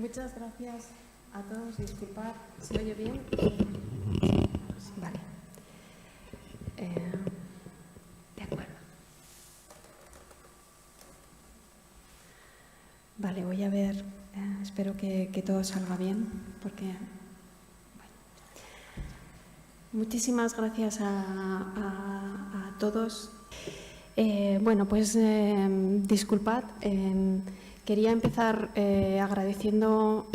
Muchas gracias a todos. Disculpad, ¿se oye bien? Vale. De acuerdo. Vale, voy a ver. Espero que todo salga bien, porque... Bueno. Muchísimas gracias a todos. Bueno, pues disculpad. Quería empezar agradeciendo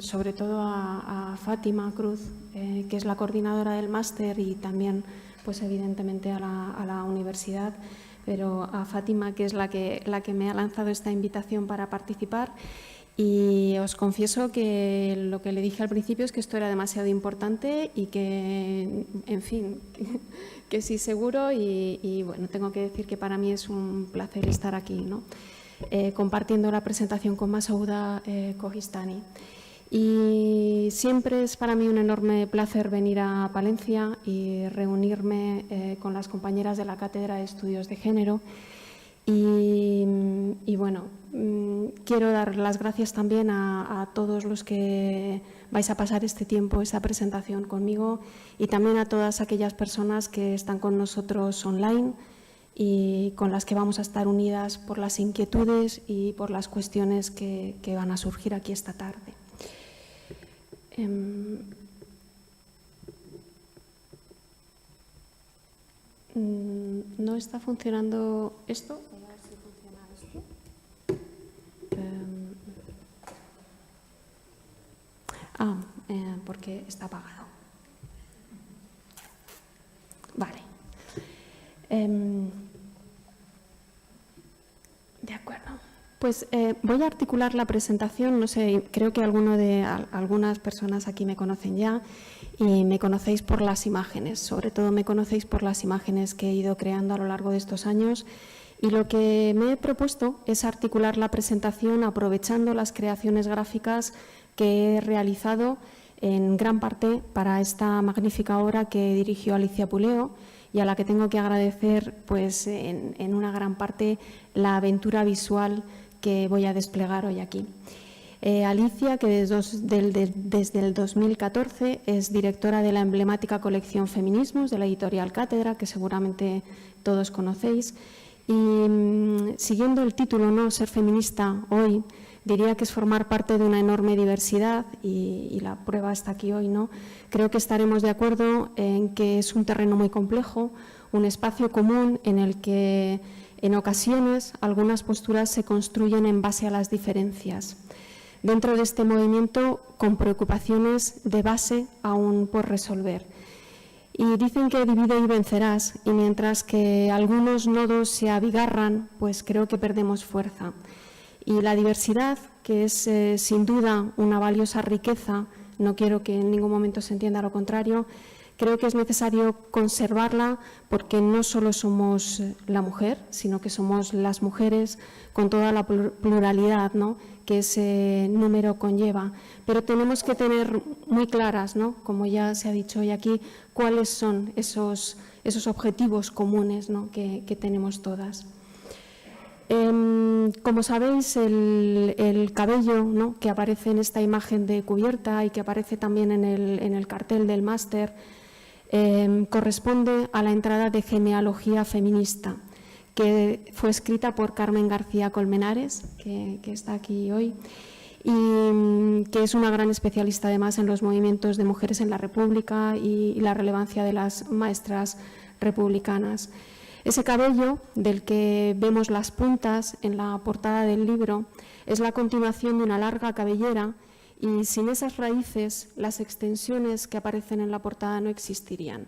sobre todo a Fátima Cruz, que es la coordinadora del máster, y también, pues evidentemente, a la universidad, pero a Fátima, que es la que me ha lanzado esta invitación para participar. Y os confieso que lo que le dije al principio es que esto era demasiado importante y que, en fin, que sí seguro, y bueno, tengo que decir que para mí es un placer estar aquí, ¿no? Compartiendo la presentación con Masouda Kohistani. Y siempre es para mí un enorme placer venir a Palencia y reunirme con las compañeras de la Cátedra de Estudios de Género. Y bueno, quiero dar las gracias también a todos los que vais a pasar este tiempo, esa presentación conmigo, y también a todas aquellas personas que están con nosotros online y con las que vamos a estar unidas por las inquietudes y por las cuestiones que van a surgir aquí esta tarde. ¿No está funcionando esto? A ver si funciona esto. Porque está apagado. Vale. De acuerdo. Pues voy a articular la presentación. No sé, creo que algunas personas aquí me conocen ya y me conocéis por las imágenes. Sobre todo me conocéis por las imágenes que he ido creando a lo largo de estos años. Y lo que me he propuesto es articular la presentación aprovechando las creaciones gráficas que he realizado en gran parte para esta magnífica obra que dirigió Alicia Puleo, y a la que tengo que agradecer, pues, en una gran parte la aventura visual que voy a desplegar hoy aquí. Alicia, que desde el 2014 es directora de la emblemática colección Feminismos de la editorial Cátedra, que seguramente todos conocéis. Y siguiendo el título, ¿no?, ser feminista hoy, diría que es formar parte de una enorme diversidad, y la prueba está aquí hoy, ¿no? Creo que estaremos de acuerdo en que es un terreno muy complejo, un espacio común en el que en ocasiones algunas posturas se construyen en base a las diferencias. Dentro de este movimiento, con preocupaciones de base aún por resolver. Y dicen que divide y vencerás, y mientras que algunos nodos se abigarran, pues creo que perdemos fuerza. Y la diversidad, que es sin duda una valiosa riqueza, no quiero que en ningún momento se entienda lo contrario, creo que es necesario conservarla, porque no solo somos la mujer, sino que somos las mujeres con toda la pluralidad, ¿no?, que ese número conlleva. Pero tenemos que tener muy claras, ¿no?, como ya se ha dicho hoy aquí, cuáles son esos objetivos comunes, ¿no?, que tenemos todas. Como sabéis, el cabello, ¿no?, que aparece en esta imagen de cubierta y que aparece también en el cartel del máster, corresponde a la entrada de Genealogía Feminista, que fue escrita por Carmen García Colmenares, que está aquí hoy, y que es una gran especialista además en los movimientos de mujeres en la República y la relevancia de las maestras republicanas. Ese cabello, del que vemos las puntas en la portada del libro, es la continuación de una larga cabellera, y sin esas raíces las extensiones que aparecen en la portada no existirían.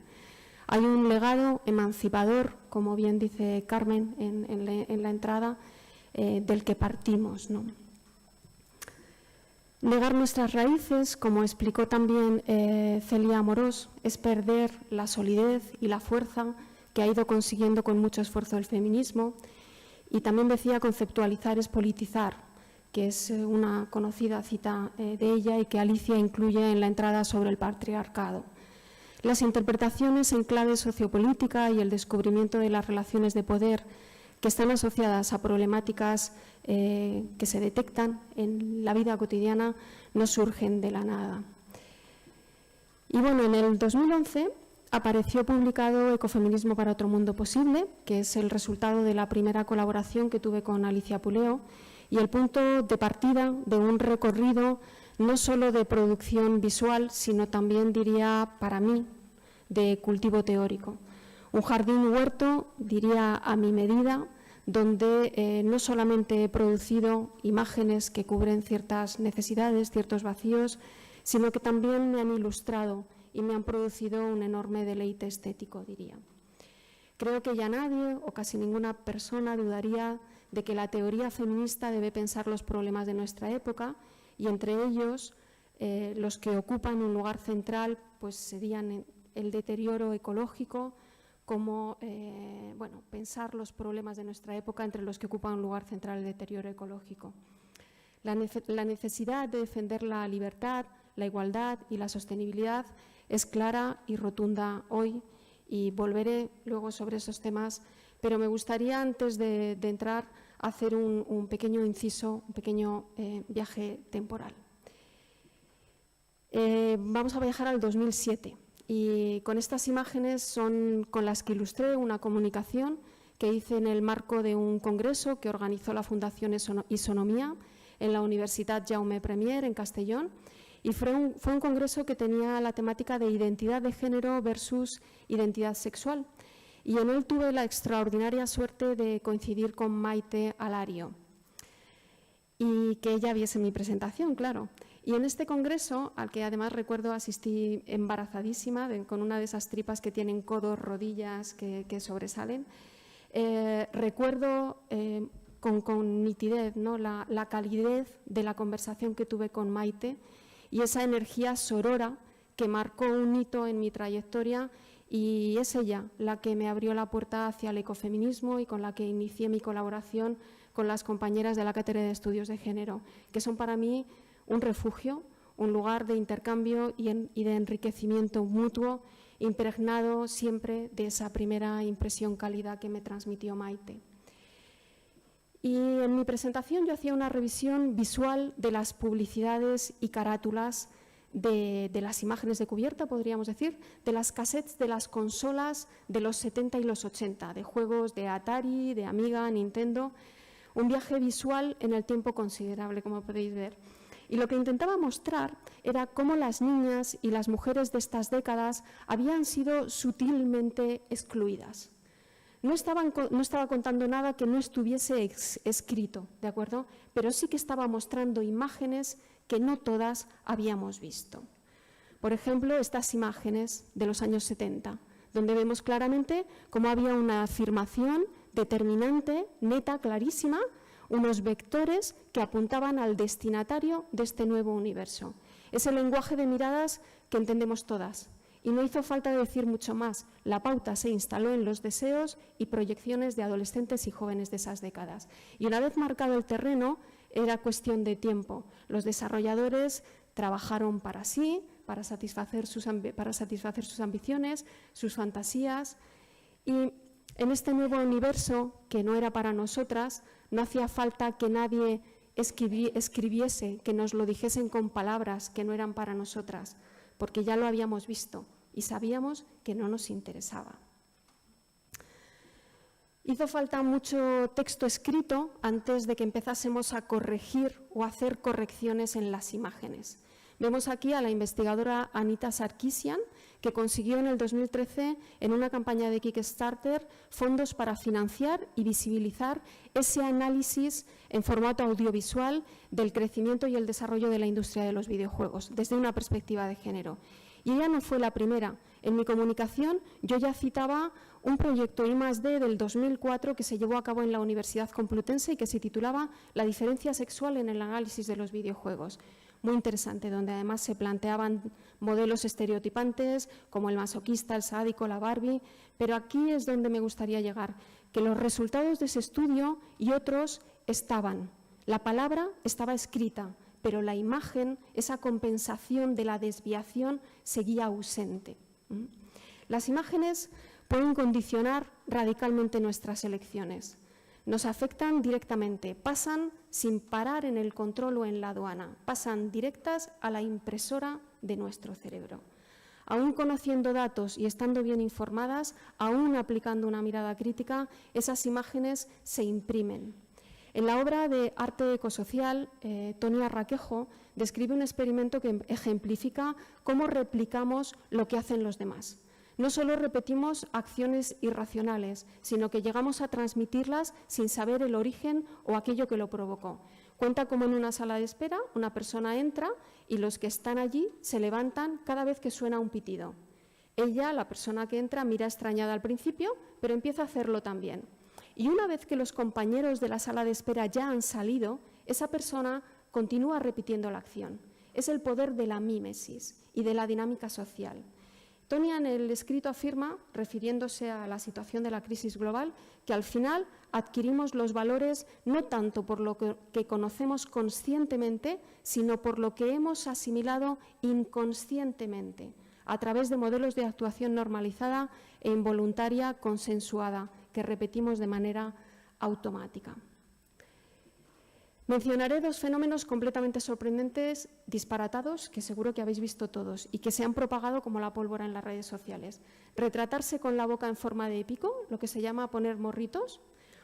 Hay un legado emancipador, como bien dice Carmen en la entrada, del que partimos, ¿no? Negar nuestras raíces, como explicó también Celia Amorós, es perder la solidez y la fuerza que ha ido consiguiendo con mucho esfuerzo el feminismo. Y también decía, conceptualizar es politizar, que es una conocida cita de ella y que Alicia incluye en la entrada sobre el patriarcado. Las interpretaciones en clave sociopolítica y el descubrimiento de las relaciones de poder que están asociadas a problemáticas que se detectan en la vida cotidiana, no surgen de la nada. Y bueno, en el 2011 apareció publicado Ecofeminismo para otro mundo posible, que es el resultado de la primera colaboración que tuve con Alicia Puleo y el punto de partida de un recorrido no solo de producción visual, sino también, diría, para mí, de cultivo teórico. Un jardín huerto, diría, a mi medida, donde no solamente he producido imágenes que cubren ciertas necesidades, ciertos vacíos, sino que también me han ilustrado y me han producido un enorme deleite estético, diría. Creo que ya nadie o casi ninguna persona dudaría de que la teoría feminista debe pensar los problemas de nuestra época y entre ellos los que ocupan un lugar central pues serían el deterioro ecológico, como pensar los problemas de nuestra época entre los que ocupan un lugar central el deterioro ecológico. La necesidad de defender la libertad, la igualdad y la sostenibilidad es clara y rotunda hoy y volveré luego sobre esos temas, pero me gustaría antes de entrar a hacer un pequeño inciso, un pequeño viaje temporal. Vamos a viajar al 2007 y con estas imágenes son con las que ilustré una comunicación que hice en el marco de un congreso que organizó la Fundación Isonomía en la Universitat Jaume I en Castellón. Y fue un congreso que tenía la temática de identidad de género versus identidad sexual. Y en él tuve la extraordinaria suerte de coincidir con Maite Alario y que ella viese mi presentación, claro. Y en este congreso, al que además recuerdo asistí embarazadísima, con una de esas tripas que tienen codos, rodillas, que sobresalen, recuerdo con nitidez, ¿no?, la calidez de la conversación que tuve con Maite y esa energía sorora que marcó un hito en mi trayectoria, y es ella la que me abrió la puerta hacia el ecofeminismo y con la que inicié mi colaboración con las compañeras de la Cátedra de Estudios de Género, que son para mí un refugio, un lugar de intercambio y de enriquecimiento mutuo, impregnado siempre de esa primera impresión cálida que me transmitió Maite. Y en mi presentación yo hacía una revisión visual de las publicidades y carátulas de las imágenes de cubierta, podríamos decir, de las cassettes de las consolas de los 70 y los 80, de juegos de Atari, de Amiga, Nintendo, un viaje visual en el tiempo considerable, como podéis ver. Y lo que intentaba mostrar era cómo las niñas y las mujeres de estas décadas habían sido sutilmente excluidas. No estaba contando nada que no estuviese escrito, ¿de acuerdo? Pero sí que estaba mostrando imágenes que no todas habíamos visto. Por ejemplo, estas imágenes de los años 70, donde vemos claramente cómo había una afirmación determinante, neta, clarísima, unos vectores que apuntaban al destinatario de este nuevo universo. Es el lenguaje de miradas que entendemos todas. Y no hizo falta decir mucho más. La pauta se instaló en los deseos y proyecciones de adolescentes y jóvenes de esas décadas. Y una vez marcado el terreno, era cuestión de tiempo. Los desarrolladores trabajaron para sí, para satisfacer sus ambiciones, sus fantasías. Y en este nuevo universo, que no era para nosotras, no hacía falta que nadie escribiese, que nos lo dijesen con palabras que no eran para nosotras, porque ya lo habíamos visto y sabíamos que no nos interesaba. Hizo falta mucho texto escrito antes de que empezásemos a corregir o hacer correcciones en las imágenes. Vemos aquí a la investigadora Anita Sarkisian, que consiguió en el 2013, en una campaña de Kickstarter, fondos para financiar y visibilizar ese análisis en formato audiovisual del crecimiento y el desarrollo de la industria de los videojuegos, desde una perspectiva de género. Y ella no fue la primera. En mi comunicación yo ya citaba un proyecto I+D del 2004 que se llevó a cabo en la Universidad Complutense y que se titulaba La diferencia sexual en el análisis de los videojuegos. Muy interesante, donde además se planteaban modelos estereotipantes como el masoquista, el sádico, la Barbie, pero aquí es donde me gustaría llegar, que los resultados de ese estudio y otros estaban. La palabra estaba escrita, pero la imagen, esa compensación de la desviación, seguía ausente. Las imágenes pueden condicionar radicalmente nuestras elecciones. nos afectan directamente, pasan sin parar en el control o en la aduana, pasan directas a la impresora de nuestro cerebro. Aún conociendo datos y estando bien informadas, aún aplicando una mirada crítica, esas imágenes se imprimen. En la obra de Arte ecosocial, Tonia Raquejo describe un experimento que ejemplifica cómo replicamos lo que hacen los demás. No solo repetimos acciones irracionales, sino que llegamos a transmitirlas sin saber el origen o aquello que lo provocó. Cuenta cómo en una sala de espera una persona entra y los que están allí se levantan cada vez que suena un pitido. Ella, la persona que entra, mira extrañada al principio, pero empieza a hacerlo también. Y una vez que los compañeros de la sala de espera ya han salido, esa persona continúa repitiendo la acción. Es el poder de la mímesis y de la dinámica social. Tonia en el escrito afirma, refiriéndose a la situación de la crisis global, que al final adquirimos los valores no tanto por lo que conocemos conscientemente, sino por lo que hemos asimilado inconscientemente, a través de modelos de actuación normalizada e involuntaria consensuada, que repetimos de manera automática. Mencionaré dos fenómenos completamente sorprendentes, disparatados, que seguro que habéis visto todos y que se han propagado como la pólvora en las redes sociales. Retratarse con la boca en forma de pico, lo que se llama poner morritos,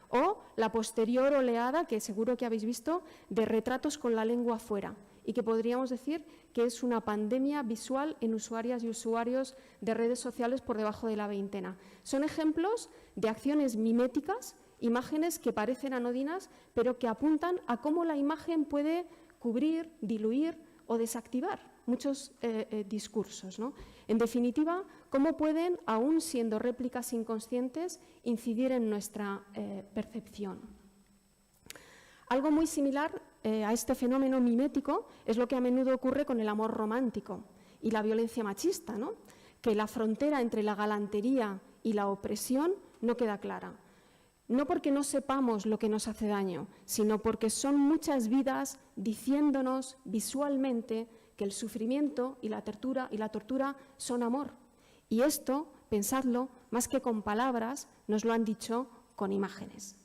o la posterior oleada, que seguro que habéis visto, de retratos con la lengua fuera y que podríamos decir que es una pandemia visual en usuarias y usuarios de redes sociales por debajo de la veintena. Son ejemplos de acciones miméticas, imágenes que parecen anodinas, pero que apuntan a cómo la imagen puede cubrir, diluir o desactivar muchos discursos, ¿no? En definitiva, cómo pueden, aún siendo réplicas inconscientes, incidir en nuestra percepción. Algo muy similar a este fenómeno mimético es lo que a menudo ocurre con el amor romántico y la violencia machista, ¿no? Que la frontera entre la galantería y la opresión no queda clara. No porque no sepamos lo que nos hace daño, sino porque son muchas vidas diciéndonos visualmente que el sufrimiento y la tortura son amor. Y esto, pensadlo, más que con palabras, nos lo han dicho con imágenes.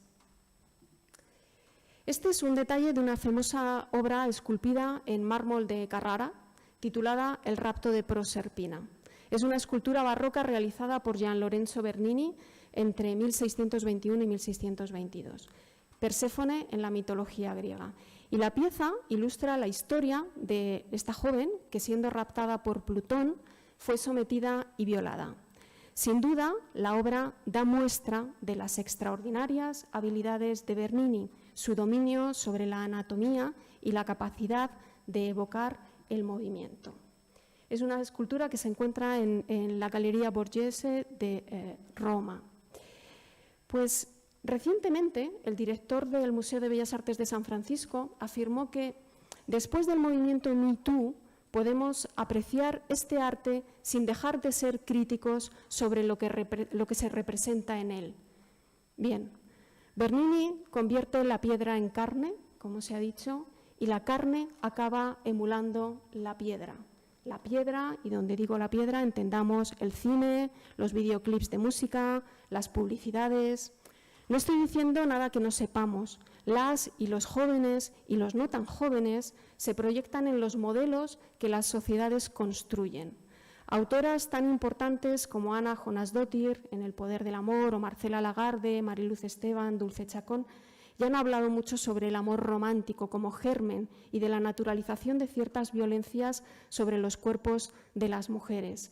Este es un detalle de una famosa obra esculpida en mármol de Carrara, titulada El rapto de Proserpina. Es una escultura barroca realizada por Gian Lorenzo Bernini entre 1621 y 1622. Perséfone en la mitología griega. Y la pieza ilustra la historia de esta joven que, siendo raptada por Plutón, fue sometida y violada. Sin duda, la obra da muestra de las extraordinarias habilidades de Bernini, su dominio sobre la anatomía y la capacidad de evocar el movimiento. Es una escultura que se encuentra en la Galería Borghese de Roma. Pues recientemente el director del Museo de Bellas Artes de San Francisco afirmó que después del movimiento Me Too podemos apreciar este arte sin dejar de ser críticos sobre lo que se representa en él. Bien, Bernini convierte la piedra en carne, como se ha dicho, y la carne acaba emulando la piedra. La piedra, y donde digo la piedra, entendamos el cine, los videoclips de música, las publicidades. No estoy diciendo nada que no sepamos. Las y los jóvenes y los no tan jóvenes se proyectan en los modelos que las sociedades construyen. Autoras tan importantes como Ana Jonasdóttir en El poder del amor o Marcela Lagarde, Mariluz Esteban, Dulce Chacón ya han hablado mucho sobre el amor romántico como germen y de la naturalización de ciertas violencias sobre los cuerpos de las mujeres.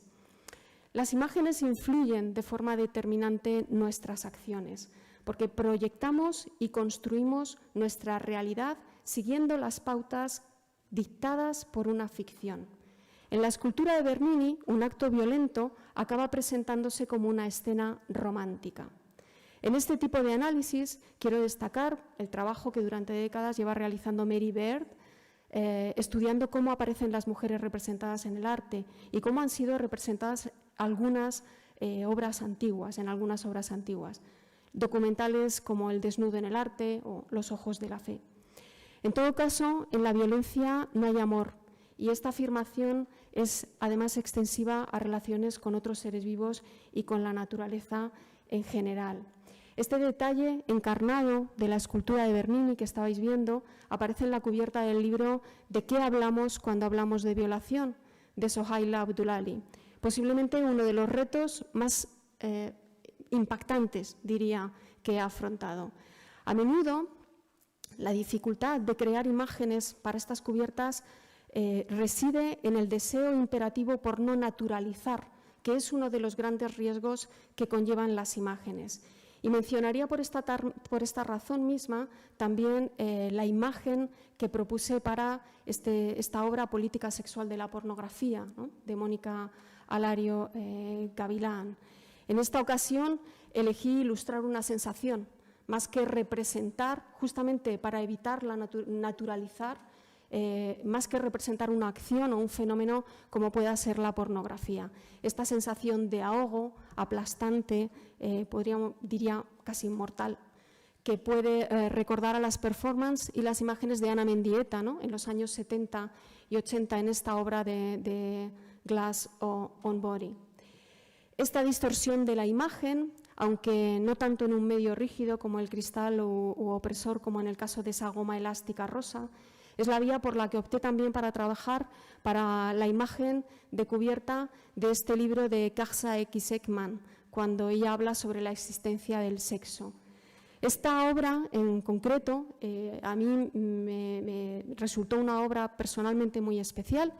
Las imágenes influyen de forma determinante nuestras acciones, porque proyectamos y construimos nuestra realidad siguiendo las pautas dictadas por una ficción. En la escultura de Bernini, un acto violento acaba presentándose como una escena romántica. En este tipo de análisis quiero destacar el trabajo que durante décadas lleva realizando Mary Beard, estudiando cómo aparecen las mujeres representadas en el arte y cómo han sido representadas algunas obras antiguas, en algunas obras antiguas. Documentales como El desnudo en el arte o Los ojos de la fe. En todo caso, en la violencia no hay amor, y esta afirmación es además extensiva a relaciones con otros seres vivos y con la naturaleza en general. Este detalle encarnado de la escultura de Bernini que estabais viendo aparece en la cubierta del libro ¿De qué hablamos cuando hablamos de violación?, de Sohaila Abdullahi. Posiblemente uno de los retos más impactantes, diría, que he afrontado. A menudo, la dificultad de crear imágenes para estas cubiertas reside en el deseo imperativo por no naturalizar, que es uno de los grandes riesgos que conllevan las imágenes. Y mencionaría por esta razón misma también la imagen que propuse para esta obra Política sexual de la pornografía, ¿no?, de Mónica Alario Gavilán. En esta ocasión elegí ilustrar una sensación, más que representar, justamente para evitar naturalizar, más que representar una acción o un fenómeno como pueda ser la pornografía. Esta sensación de ahogo, aplastante, diría casi inmortal, que puede recordar a las performances y las imágenes de Ana Mendieta, ¿no?, en los años 70 y 80 en esta obra de Glass on Body. Esta distorsión de la imagen, aunque no tanto en un medio rígido como el cristal u opresor, como en el caso de esa goma elástica rosa, es la vía por la que opté también para trabajar para la imagen de cubierta de este libro de Kasia X. Ekman, cuando ella habla sobre la existencia del sexo. Esta obra en concreto a mí me resultó una obra personalmente muy especial.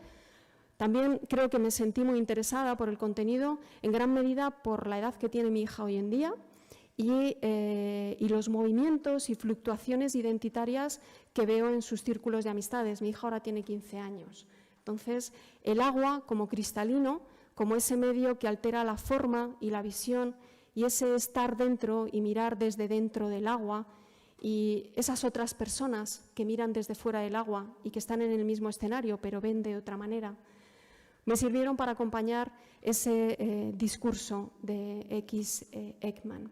También creo que me sentí muy interesada por el contenido, en gran medida por la edad que tiene mi hija hoy en día y los movimientos y fluctuaciones identitarias que veo en sus círculos de amistades. Mi hija ahora tiene 15 años. Entonces, el agua como cristalino, como ese medio que altera la forma y la visión, y ese estar dentro y mirar desde dentro del agua, y esas otras personas que miran desde fuera del agua y que están en el mismo escenario pero ven de otra manera, me sirvieron para acompañar ese discurso de X. Ekman.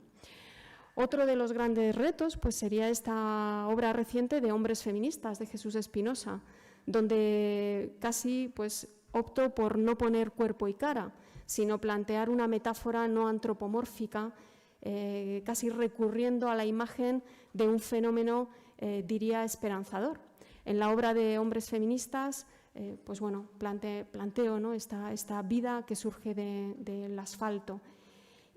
Otro de los grandes retos pues, sería esta obra reciente de Hombres feministas de Jesús Espinosa, donde casi pues, opto por no poner cuerpo y cara, sino plantear una metáfora no antropomórfica, casi recurriendo a la imagen de un fenómeno, diría, esperanzador. En la obra de Hombres feministas, pues bueno, planteo, ¿no?, esta vida que surge del asfalto.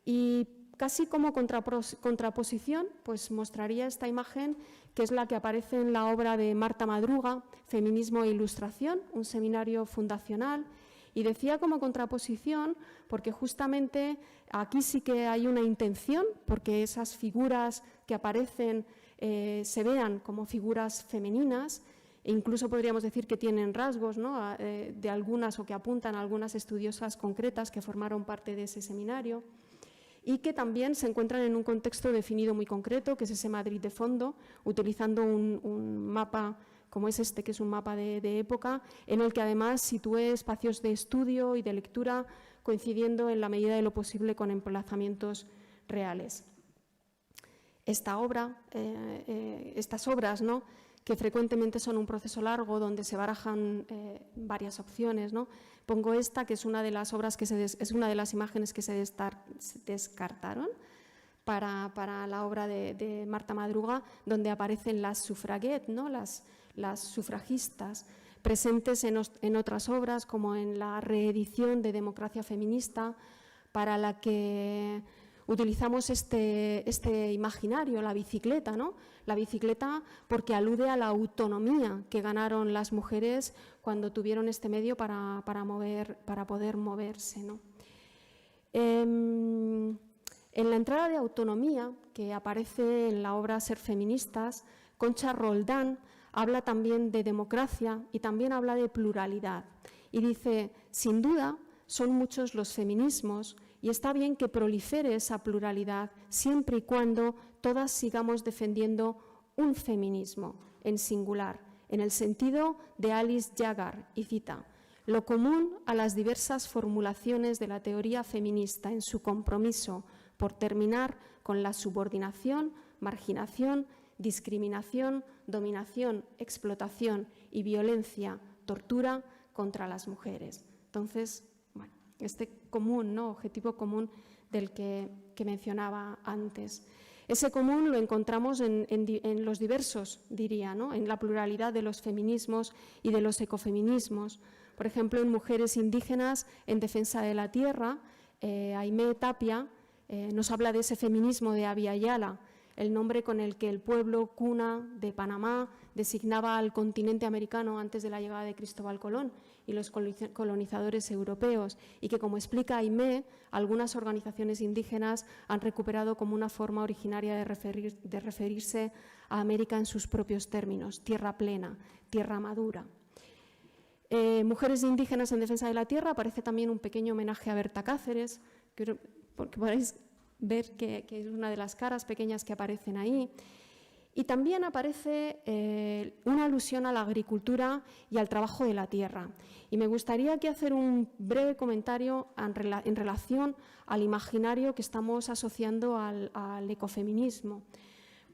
Y casi como contraposición, pues mostraría esta imagen que es la que aparece en la obra de Marta Madruga, Feminismo e Ilustración, un seminario fundacional. Y decía como contraposición porque justamente aquí sí que hay una intención, porque esas figuras que aparecen se vean como figuras femeninas, e incluso podríamos decir que tienen rasgos, ¿no?, de algunas o que apuntan a algunas estudiosas concretas que formaron parte de ese seminario, y que también se encuentran en un contexto definido muy concreto, que es ese Madrid de fondo, utilizando un mapa como es este, que es un mapa de época, en el que además sitúe espacios de estudio y de lectura coincidiendo en la medida de lo posible con emplazamientos reales. Esta obra, estas obras, ¿no?, que frecuentemente son un proceso largo donde se barajan varias opciones, ¿no? Pongo esta, que es una de las obras es una de las imágenes que se descartaron para la obra de Marta Madruga, donde aparecen las suffragettes, ¿no?, las sufragistas, presentes en otras obras, como en la reedición de Democracia Feminista, para la que utilizamos este imaginario, la bicicleta, ¿no? La bicicleta porque alude a la autonomía que ganaron las mujeres cuando tuvieron este medio para poder moverse, ¿no? En la entrada de autonomía que aparece en la obra Ser feministas, Concha Roldán habla también de democracia y también habla de pluralidad. Y dice, sin duda, son muchos los feminismos y está bien que prolifere esa pluralidad siempre y cuando todas sigamos defendiendo un feminismo en singular, en el sentido de Alice Jagar, y cita, lo común a las diversas formulaciones de la teoría feminista en su compromiso por terminar con la subordinación, marginación, discriminación, dominación, explotación y violencia, tortura contra las mujeres. Entonces, bueno, este común, ¿no?, objetivo común del que mencionaba antes. Ese común lo encontramos en los diversos, diría, ¿no? En la pluralidad de los feminismos y de los ecofeminismos. Por ejemplo, en Mujeres Indígenas en Defensa de la Tierra, Aimé Tapia nos habla de ese feminismo de Abya Yala, el nombre con el que el pueblo cuna de Panamá designaba al continente americano antes de la llegada de Cristóbal Colón y los colonizadores europeos, y que, como explica Aimé, algunas organizaciones indígenas han recuperado como una forma originaria de referirse a América en sus propios términos: tierra plena, tierra madura. Mujeres Indígenas en Defensa de la Tierra aparece también un pequeño homenaje a Berta Cáceres, porque podéis ver que es una de las caras pequeñas que aparecen ahí. Y también aparece una alusión a la agricultura y al trabajo de la tierra. Y me gustaría aquí hacer un breve comentario en relación al imaginario que estamos asociando al ecofeminismo,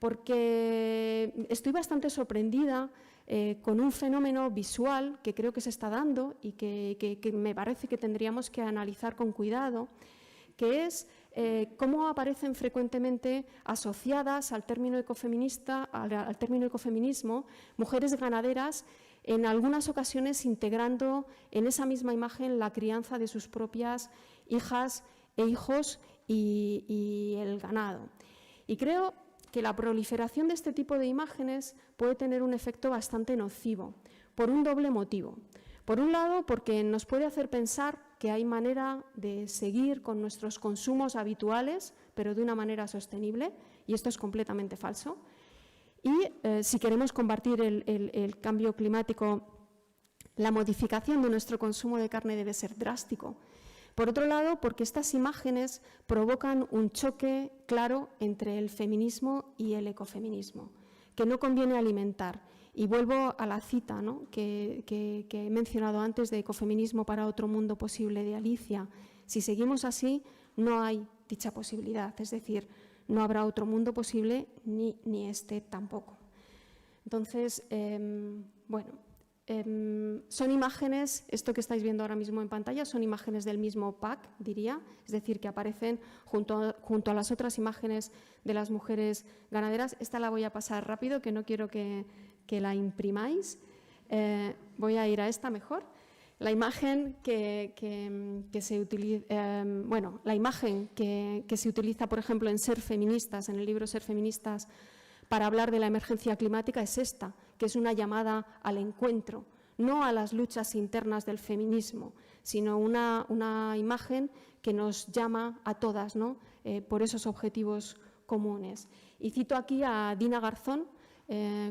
porque estoy bastante sorprendida con un fenómeno visual que creo que se está dando y que me parece que tendríamos que analizar con cuidado, que es cómo aparecen frecuentemente asociadas al término ecofeminismo mujeres ganaderas, en algunas ocasiones integrando en esa misma imagen la crianza de sus propias hijas e hijos y el ganado. Y creo que la proliferación de este tipo de imágenes puede tener un efecto bastante nocivo, por un doble motivo. Por un lado, porque nos puede hacer pensar que hay manera de seguir con nuestros consumos habituales, pero de una manera sostenible, y esto es completamente falso. Y si queremos combatir el cambio climático, la modificación de nuestro consumo de carne debe ser drástico. Por otro lado, porque estas imágenes provocan un choque claro entre el feminismo y el ecofeminismo, que no conviene alimentar. Y vuelvo a la cita, ¿no?, que he mencionado antes de Ecofeminismo para otro mundo posible, de Alicia. Si seguimos así, no hay dicha posibilidad, es decir, no habrá otro mundo posible ni este tampoco. Entonces, son imágenes, esto que estáis viendo ahora mismo en pantalla, son imágenes del mismo pack, diría, es decir, que aparecen junto a las otras imágenes de las mujeres ganaderas. Esta la voy a pasar rápido, que no quiero que la imprimáis. Voy a ir a esta mejor. La imagen que se utiliza, la imagen que se utiliza, por ejemplo, en Ser Feministas, en el libro Ser Feministas, para hablar de la emergencia climática es esta, que es una llamada al encuentro, no a las luchas internas del feminismo, sino una imagen que nos llama a todas, ¿no?, por esos objetivos comunes. Y cito aquí a Dina Garzón,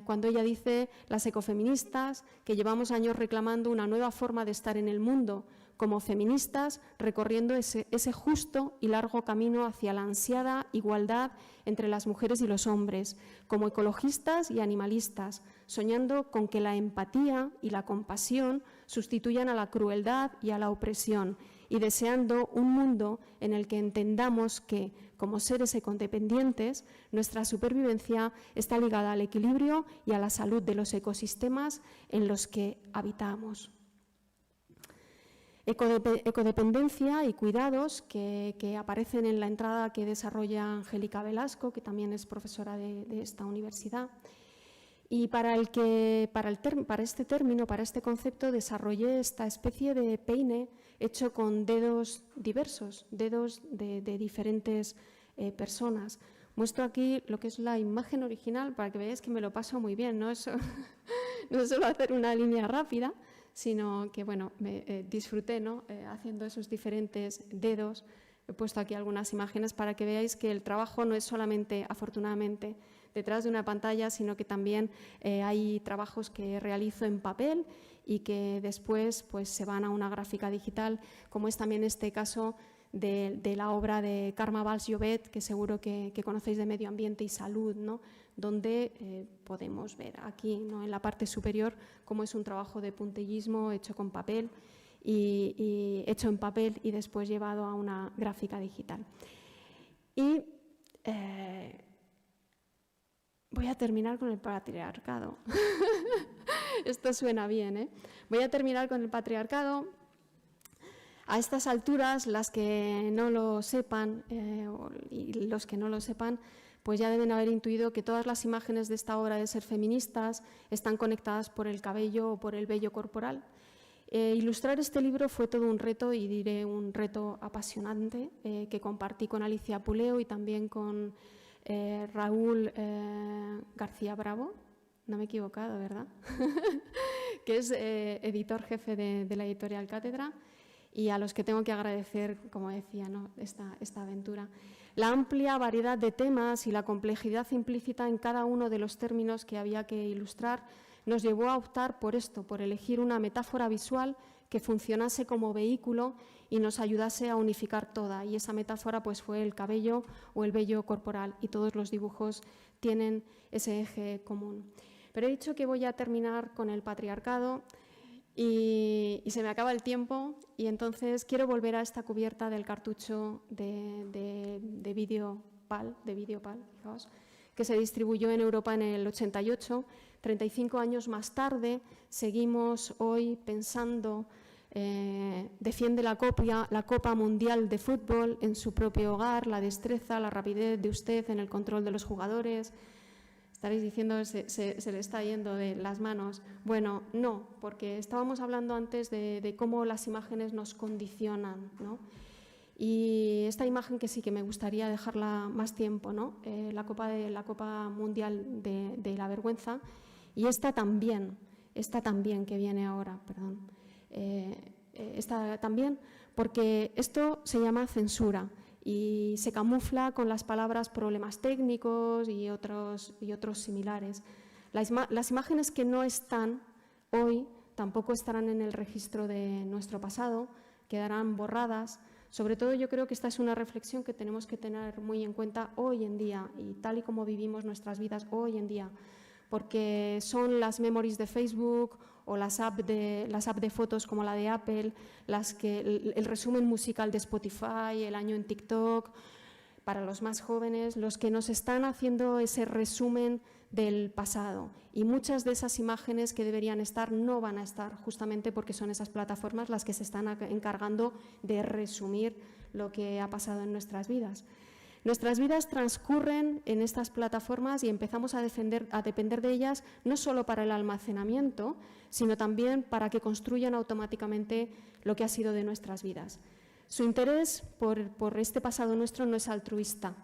cuando ella dice: las ecofeministas, que llevamos años reclamando una nueva forma de estar en el mundo, como feministas recorriendo ese justo y largo camino hacia la ansiada igualdad entre las mujeres y los hombres, como ecologistas y animalistas, soñando con que la empatía y la compasión sustituyan a la crueldad y a la opresión, y deseando un mundo en el que entendamos que, como seres ecodependientes, nuestra supervivencia está ligada al equilibrio y a la salud de los ecosistemas en los que habitamos. Ecodependencia y cuidados que aparecen en la entrada que desarrolla Angélica Velasco, que también es profesora de esta universidad. Y para este término, para este concepto, desarrollé esta especie de peine hecho con dedos diversos, dedos de diferentes personas. Muestro aquí lo que es la imagen original para que veáis que me lo paso muy bien, no suelo hacer una línea rápida, sino que disfruté, ¿no?, haciendo esos diferentes dedos. He puesto aquí algunas imágenes para que veáis que el trabajo no es solamente, afortunadamente, detrás de una pantalla, sino que también hay trabajos que realizo en papel y que después pues, se van a una gráfica digital, como es también este caso de la obra de Carme Valls-Llobet, que seguro que conocéis, de Medio Ambiente y Salud, ¿no?, donde podemos ver aquí, ¿no?, en la parte superior cómo es un trabajo de puntillismo hecho con papel y hecho en papel y después llevado a una gráfica digital. Y voy a terminar con el patriarcado. Esto suena bien, ¿eh? Voy a terminar con el patriarcado. A estas alturas, las que no lo sepan y los que no lo sepan, pues ya deben haber intuido que todas las imágenes de esta obra de Ser feministas están conectadas por el cabello o por el vello corporal. Ilustrar este libro fue todo un reto, y diré un reto apasionante, que compartí con Alicia Puleo y también con Raúl García Bravo, no me he equivocado, ¿verdad? que es editor jefe de la editorial Cátedra, y a los que tengo que agradecer, como decía, ¿no?, esta aventura. La amplia variedad de temas y la complejidad implícita en cada uno de los términos que había que ilustrar nos llevó a optar por esto, por elegir una metáfora visual que funcionase como vehículo y nos ayudase a unificar toda. Y esa metáfora pues fue el cabello o el vello corporal, y todos los dibujos tienen ese eje común. Pero he dicho que voy a terminar con el patriarcado y se me acaba el tiempo, y entonces quiero volver a esta cubierta del cartucho de Videopal, fijaos, que se distribuyó en Europa en el 88. 35 años más tarde, seguimos hoy pensando, defiende la Copa Mundial de Fútbol en su propio hogar, la destreza, la rapidez de usted en el control de los jugadores. Estaréis diciendo, se le está yendo de las manos. Bueno, no, porque estábamos hablando antes de cómo las imágenes nos condicionan, ¿no? Y esta imagen que sí que me gustaría dejarla más tiempo, ¿no? La Copa Mundial de la Vergüenza, y esta también que viene ahora, perdón. Esta también, porque esto se llama censura y se camufla con las palabras problemas técnicos y otros similares. Las imágenes que no están hoy tampoco estarán en el registro de nuestro pasado, quedarán borradas. Sobre todo, yo creo que esta es una reflexión que tenemos que tener muy en cuenta hoy en día, y tal y como vivimos nuestras vidas hoy en día, porque son las memories de Facebook o las apps de fotos como la de Apple, el resumen musical de Spotify, el año en TikTok, para los más jóvenes, los que nos están haciendo ese resumen del pasado. Y muchas de esas imágenes que deberían estar no van a estar, justamente porque son esas plataformas las que se están encargando de resumir lo que ha pasado en nuestras vidas. Nuestras vidas transcurren en estas plataformas y empezamos a depender de ellas, no solo para el almacenamiento, sino también para que construyan automáticamente lo que ha sido de nuestras vidas. Su interés por este pasado nuestro no es altruista,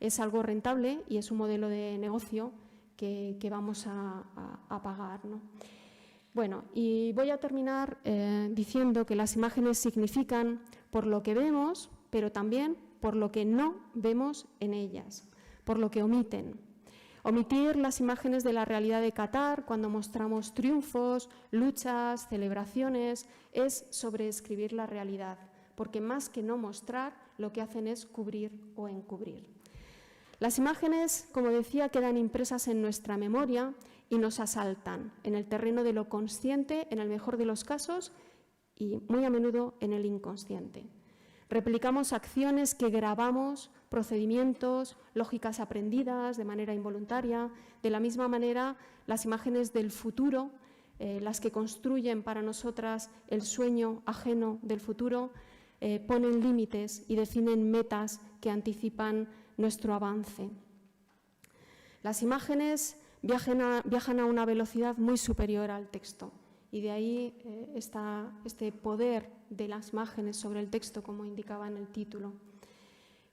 es algo rentable y es un modelo de negocio que vamos a pagar, ¿no? Bueno, y voy a terminar diciendo que las imágenes significan por lo que vemos, pero también por lo que no vemos en ellas, por lo que omiten. Omitir las imágenes de la realidad de Qatar cuando mostramos triunfos, luchas, celebraciones, es sobreescribir la realidad, porque más que no mostrar, lo que hacen es cubrir o encubrir. Las imágenes, como decía, quedan impresas en nuestra memoria y nos asaltan en el terreno de lo consciente, en el mejor de los casos, y muy a menudo en el inconsciente. Replicamos acciones que grabamos, procedimientos, lógicas aprendidas de manera involuntaria. De la misma manera, las imágenes del futuro, las que construyen para nosotras el sueño ajeno del futuro, ponen límites y definen metas que anticipan nuestro avance. Las imágenes viajan a una velocidad muy superior al texto. Y de ahí está este poder de las imágenes sobre el texto, como indicaba en el título.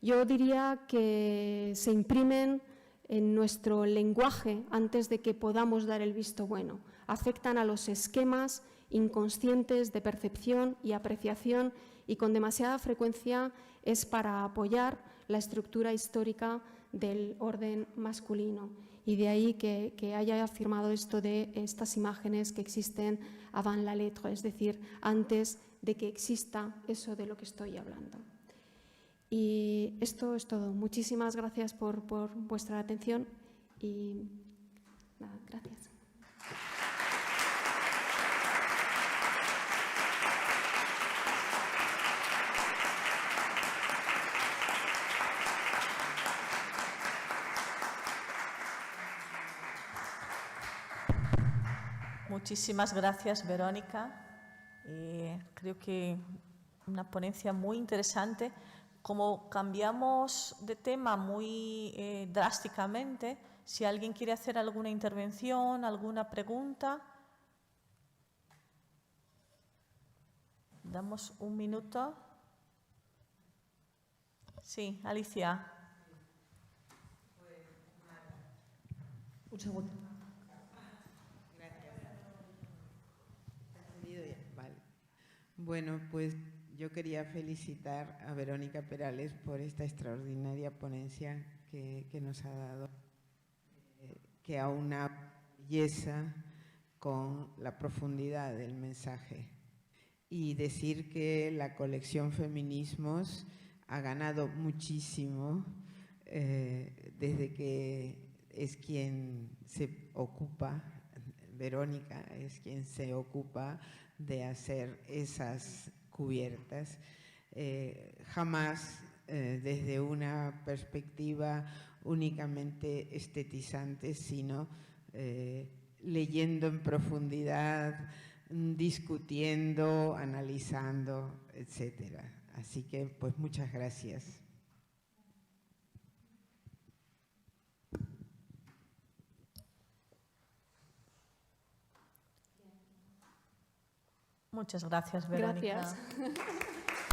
Yo diría que se imprimen en nuestro lenguaje antes de que podamos dar el visto bueno. Afectan a los esquemas inconscientes de percepción y apreciación, y con demasiada frecuencia es para apoyar la estructura histórica del orden masculino. Y de ahí que haya afirmado esto de estas imágenes que existen avant la lettre, es decir, antes de que exista eso de lo que estoy hablando. Y esto es todo. Muchísimas gracias por vuestra atención y nada, gracias. Muchísimas gracias, Verónica. Creo que una ponencia muy interesante Como cambiamos de tema muy drásticamente, si alguien quiere hacer alguna intervención, alguna pregunta, damos un minuto. Sí, Alicia. Un segundo. Gracias. Vale. Bueno, pues yo quería felicitar a Verónica Perales por esta extraordinaria ponencia que nos ha dado, que aúna belleza con la profundidad del mensaje. Y decir que la colección Feminismos ha ganado muchísimo desde que es quien se ocupa, Verónica es quien se ocupa de hacer esas cubiertas. Jamás desde una perspectiva únicamente estetizante, sino leyendo en profundidad, discutiendo, analizando, etcétera. Así que, pues, muchas gracias. Muchas gracias, Verónica. Gracias.